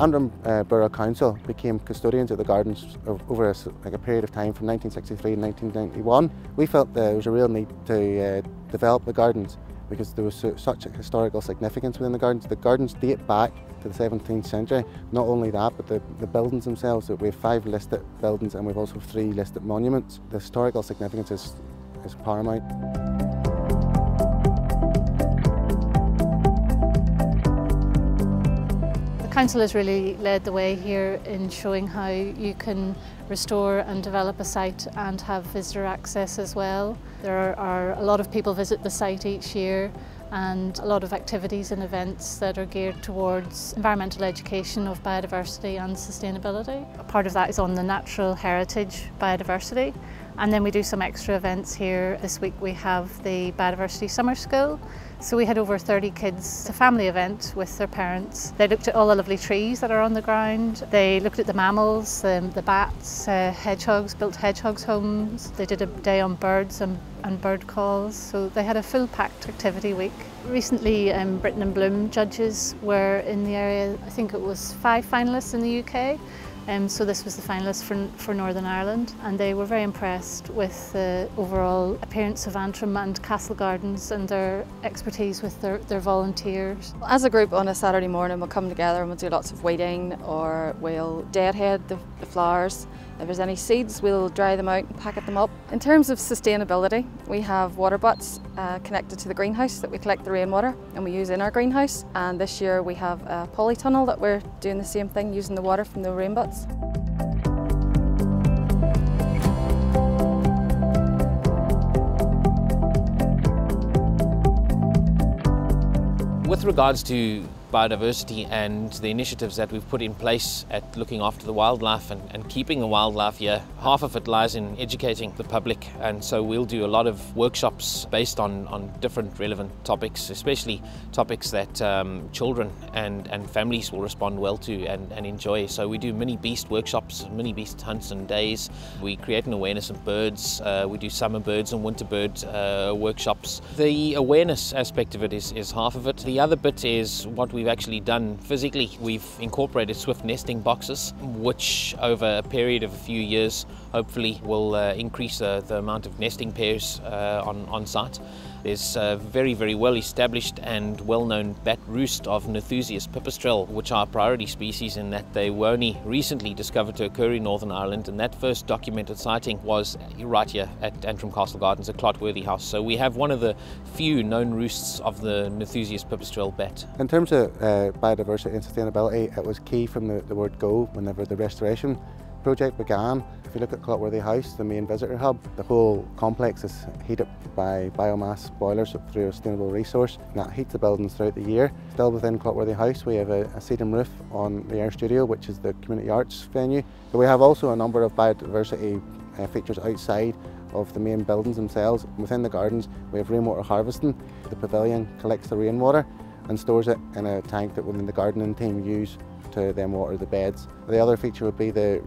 Antrim Borough Council became custodians of the gardens over a period of time from 1963 to 1991. We felt there was a real need to develop the gardens because there was such a historical significance within the gardens. The gardens date back to the 17th century. Not only that, but the buildings themselves. So we have 5 listed buildings and we've also 3 listed monuments. The historical significance is paramount. The Council has really led the way here in showing how you can restore and develop a site and have visitor access as well. There are a lot of people visit the site each year and a lot of activities and events that are geared towards environmental education of biodiversity and sustainability. A part of that is on the natural heritage biodiversity, and then we do some extra events here. This week we have the Biodiversity Summer School. So we had over 30 kids, a family event with their parents. They looked at all the lovely trees that are on the ground. They looked at the mammals, the bats, hedgehogs, built hedgehogs homes. They did a day on birds and bird calls. So they had a full packed activity week. Recently Britain in Bloom judges were in the area. I think it was 5 finalists in the UK. So this was the finalists for Northern Ireland, and they were very impressed with the overall appearance of Antrim and Castle Gardens and their expertise with their volunteers. As a group on a Saturday morning we'll come together and we'll do lots of weeding, or we'll deadhead the flowers. If there's any seeds we'll dry them out and packet them up. In terms of sustainability, we have water butts connected to the greenhouse that we collect the rainwater and we use in our greenhouse, and this year we have a polytunnel that we're doing the same thing, using the water from the rain butts. With regards to biodiversity and the initiatives that we've put in place at looking after the wildlife and keeping the wildlife here, half of it lies in educating the public, and so we'll do a lot of workshops based on different relevant topics, especially topics that children and families will respond well to and enjoy. So we do mini beast workshops, mini beast hunts and days. We create an awareness of birds. We do summer birds and winter bird workshops. The awareness aspect of it is half of it. The other bit is what we've actually done physically. We've incorporated swift nesting boxes, which over a period of a few years hopefully will increase the amount of nesting pairs on site. There's a very, very well established and well-known bat roost of Nethusius pipistrelle, which are a priority species in that they were only recently discovered to occur in Northern Ireland, and that first documented sighting was right here at Antrim Castle Gardens, a Clotworthy house. So we have one of the few known roosts of the Nethusius pipistrelle bat. In terms of biodiversity and sustainability, it was key from the word go whenever the restoration project began. If you look at Clotworthy House, the main visitor hub, the whole complex is heated by biomass boilers through a sustainable resource, and that heats the buildings throughout the year. Still within Clotworthy House, we have a sedum roof on the Air Studio, which is the community arts venue. But we have also a number of biodiversity features outside of the main buildings themselves. Within the gardens, we have rainwater harvesting. The pavilion collects the rainwater and stores it in a tank that within the gardening team use to then water the beds. The other feature would be the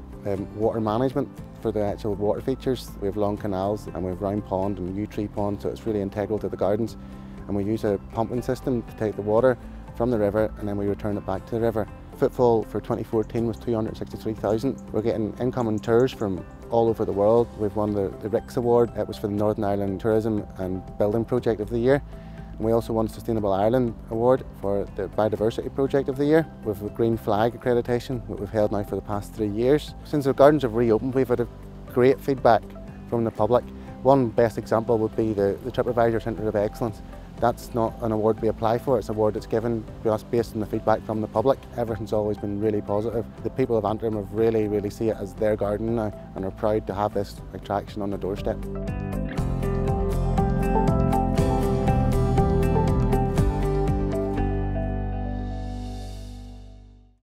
water management for the actual water features. We have long canals and we have round pond and yew tree pond, so it's really integral to the gardens. And we use a pumping system to take the water from the river and then we return it back to the river. Footfall for 2014 was 263,000. We're getting incoming tours from all over the world. We've won the RICS Award. It was for the Northern Ireland Tourism and Building Project of the Year. And we also won Sustainable Ireland Award for the Biodiversity Project of the Year with a Green Flag accreditation that we've held now for the past 3 years. Since the gardens have reopened, we've had a great feedback from the public. One best example would be the TripAdvisor Centre of Excellence. That's not an award we apply for, it's an award that's given to us based on the feedback from the public. Everything's always been really positive. The people of Antrim have really see it as their garden now and are proud to have this attraction on the doorstep.